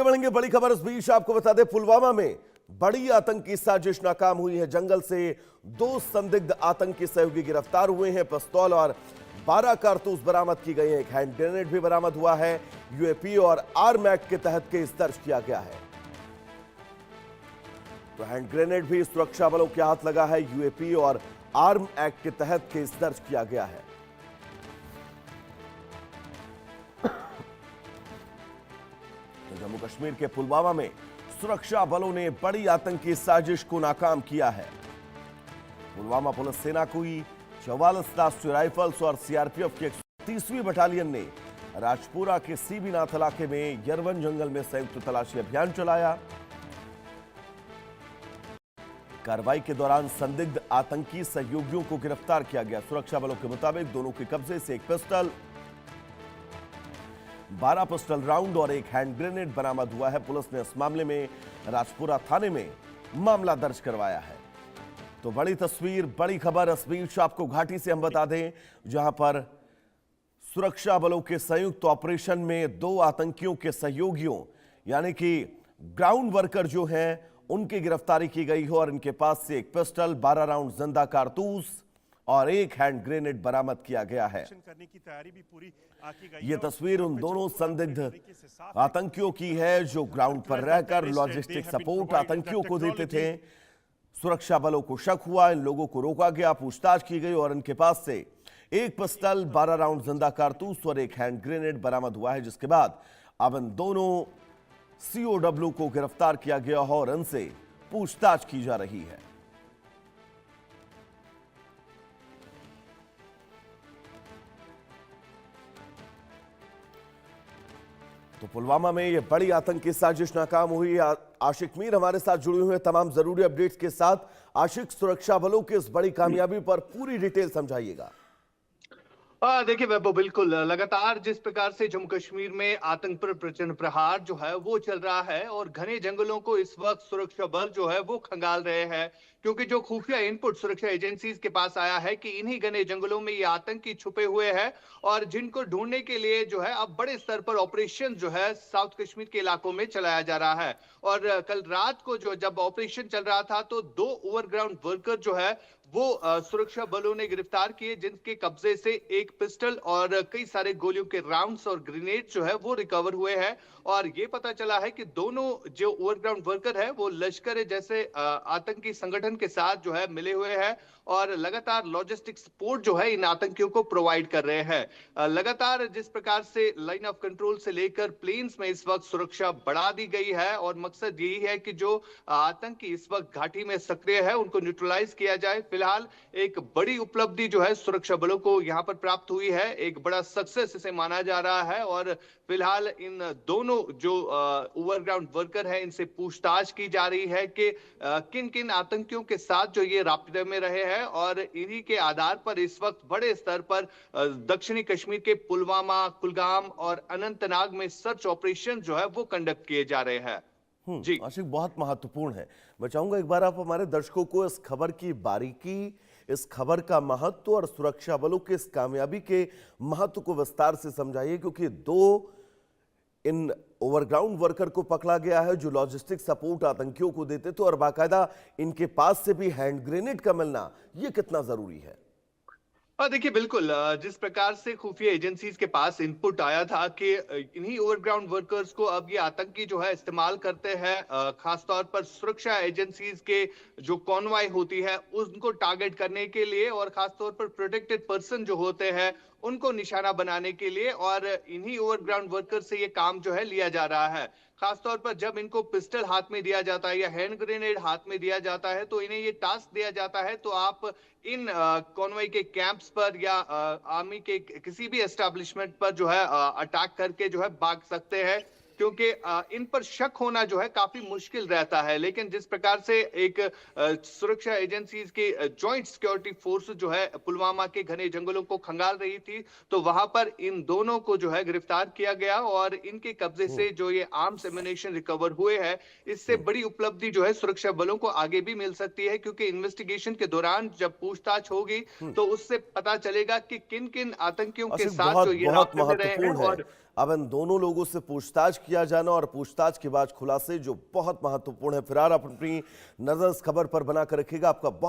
बढ़ेंगे बड़ी खबर। इस बीच आपको बता दें, पुलवामा में बड़ी आतंकी साजिश नाकाम हुई है। जंगल से 2 संदिग्ध आतंकी सहयोगी गिरफ्तार हुए हैं। पिस्तौल और 12 कारतूस बरामद की गई है। एक हैंड ग्रेनेड भी बरामद हुआ है। यूएपी और आर्म एक्ट के तहत केस दर्ज किया गया है। तो हैंड ग्रेनेड भी सुरक्षा बलों के हाथ लगा है। यूएपी और आर्म एक्ट के तहत केस दर्ज किया गया है। जम्मू कश्मीर के पुलवामा में सुरक्षा बलों ने बड़ी आतंकी साजिश को नाकाम किया है। पुलवामा पुलिस सेना की 44 राष्ट्रीय राइफल्स और सीआरपीएफ की 31वीं बटालियन ने राजपुरा के सीबी नाथ इलाके में यरवन जंगल में संयुक्त तलाशी अभियान चलाया। कार्रवाई के दौरान संदिग्ध आतंकी सहयोगियों को गिरफ्तार किया गया। सुरक्षा बलों के मुताबिक दोनों के कब्जे से एक पिस्टल, 12 पिस्टल राउंड और एक हैंड ग्रेनेड बरामद हुआ है। पुलिस ने इस मामले में राजपुरा थाने में मामला दर्ज करवाया है। तो बड़ी तस्वीर, बड़ी खबर। इस बीच आपको घाटी से हम बता दें, जहां पर सुरक्षा बलों के संयुक्त ऑपरेशन में 2 आतंकियों के सहयोगियों यानी कि ग्राउंड वर्कर जो हैं उनकी गिरफ्तारी की गई है और इनके पास से एक पिस्टल, 12 राउंड जिंदा कारतूस और एक हैंड ग्रेनेड बरामद किया गया है। यह तस्वीर उन दोनों संदिग्ध आतंकियों की है जो ग्राउंड पर रहकर लॉजिस्टिक सपोर्ट आतंकियों को देते थे। सुरक्षा बलों को शक हुआ, इन लोगों को रोका गया, पूछताछ की गई और इनके पास से एक पिस्टल, 12 राउंड जिंदा कारतूस और एक हैंड ग्रेनेड बरामद हुआ है। जिसके बाद अब इन दोनों सीओडब्ल्यू को गिरफ्तार किया गया है और इनसे पूछताछ की जा रही है। तो पुलवामा में यह बड़ी आतंकी साजिश नाकाम हुई। आशिक मीर हमारे साथ जुड़े हुए हैं तमाम जरूरी अपडेट्स के साथ। आशिक, सुरक्षा बलों की इस बड़ी कामयाबी पर पूरी डिटेल समझाइएगा। देखिए वैभव, बिल्कुल लगातार जिस प्रकार से जम्मू कश्मीर में आतंक पर प्रचंड प्रहार जो है वो चल रहा है और घने जंगलों को इस वक्त सुरक्षा बल जो है वो खंगाल रहे हैं, क्योंकि जो खुफिया इनपुट सुरक्षा एजेंसीज के पास आया है कि इन्हीं घने जंगलों में ये आतंकी छुपे हुए हैं और जिनको ढूंढने के लिए जो है अब बड़े स्तर पर ऑपरेशन जो है साउथ कश्मीर के इलाकों में चलाया जा रहा है। और कल रात को जो जब ऑपरेशन चल रहा था तो 2 ओवरग्राउंड वर्कर जो है वो सुरक्षा बलों ने गिरफ्तार किए, जिनके कब्जे से एक पिस्टल और कई सारे गोलियों के राउंड्स और ग्रेनेड जो है वो रिकवर हुए हैं। और ये पता चला है कि दोनों जो ओवरग्राउंड वर्कर है वो लश्कर जैसे आतंकी संगठन के साथ जो है मिले हुए हैं और लगातार लॉजिस्टिक सपोर्ट जो है इन आतंकियों को प्रोवाइड कर रहे हैं। लगातार जिस प्रकार से लाइन ऑफ कंट्रोल से लेकर प्लेन्स में इस वक्त सुरक्षा बढ़ा दी गई है और मकसद यही है कि जो आतंकी इस वक्त घाटी में सक्रिय है उनको न्यूट्रलाइज किया जाए। फिलहाल एक बड़ी उपलब्धि जो है सुरक्षा बलों को यहां पर प्राप्त हुई है, एक बड़ा सक्सेस इसे माना जा रहा है। और फिलहाल इन दोनों जो ओवरग्राउंड वर्कर है इनसे पूछताछ की जा रही है कि किन किन आतंकियों के साथ जो ये राब्ते में रहे हैं और इन्हीं के आधार पर इस वक्त बड़े स्तर पर दक्षिणी कश्मीर के पुलवामा, कुलगाम और अनंतनाग में सर्च ऑपरेशन जो है वो कंडक्ट किए जा रहे हैं। जी आशिक, बहुत महत्वपूर्ण है। मैं चाहूंगा एक बार आप हमारे दर्शकों को इस खबर की बारीकी, इस खबर का महत्व और सुरक्षा बलों के इस कामयाबी के महत्व को विस्तार से समझाइए, क्योंकि 2 इन ओवरग्राउंड वर्कर को पकड़ा गया है जो लॉजिस्टिक सपोर्ट आतंकियों को देते थे और बाकायदा इनके पास से भी हैंड ग्रेनेड का मिलना, यह कितना जरूरी है? देखिए बिल्कुल, जिस प्रकार से खुफिया एजेंसीज के पास इनपुट आया था कि इन्हीं ओवरग्राउंड वर्कर्स को अब ये आतंकी जो है इस्तेमाल करते हैं, खासतौर पर सुरक्षा एजेंसीज के जो कॉन्वॉय होती है उनको टारगेट करने के लिए और खासतौर पर प्रोटेक्टेड पर्सन जो होते हैं उनको निशाना बनाने के लिए, और इन्हीं ओवरग्राउंड वर्कर से ये काम जो है लिया जा रहा है। खासतौर पर जब इनको पिस्टल हाथ में दिया जाता है या हैंड ग्रेनेड हाथ में दिया जाता है तो इन्हें ये टास्क दिया जाता है तो आप इन कॉन्वॉय के कैंप्स पर या आर्मी के किसी भी एस्टेब्लिशमेंट पर जो है अटैक करके जो है भाग सकते हैं, क्योंकि इन पर शक होना जो है काफी मुश्किल रहता है। लेकिन जिस प्रकार से एक सुरक्षा एजेंसीज की जॉइंट सिक्योरिटी फोर्स जो है पुलवामा के घने जंगलों को खंगाल रही थी तो वहां पर इन दोनों को जो है गिरफ्तार किया गया और इनके कब्जे से जो ये आर्म्स एम्युनिशन रिकवर हुए हैं, इससे बड़ी उपलब्धि जो है सुरक्षा बलों को आगे भी मिल सकती है, क्योंकि इन्वेस्टिगेशन के दौरान जब पूछताछ होगी तो उससे पता चलेगा कि किन किन आतंकियों के साथ जो ये रास्ते में रहे हैं। और अब इन दोनों लोगों से पूछताछ किया जाना और पूछताछ के बाद खुलासे जो बहुत महत्वपूर्ण है। फिलहाल आप अपनी नजर इस खबर पर बनाकर रखिएगा। आपका बहुत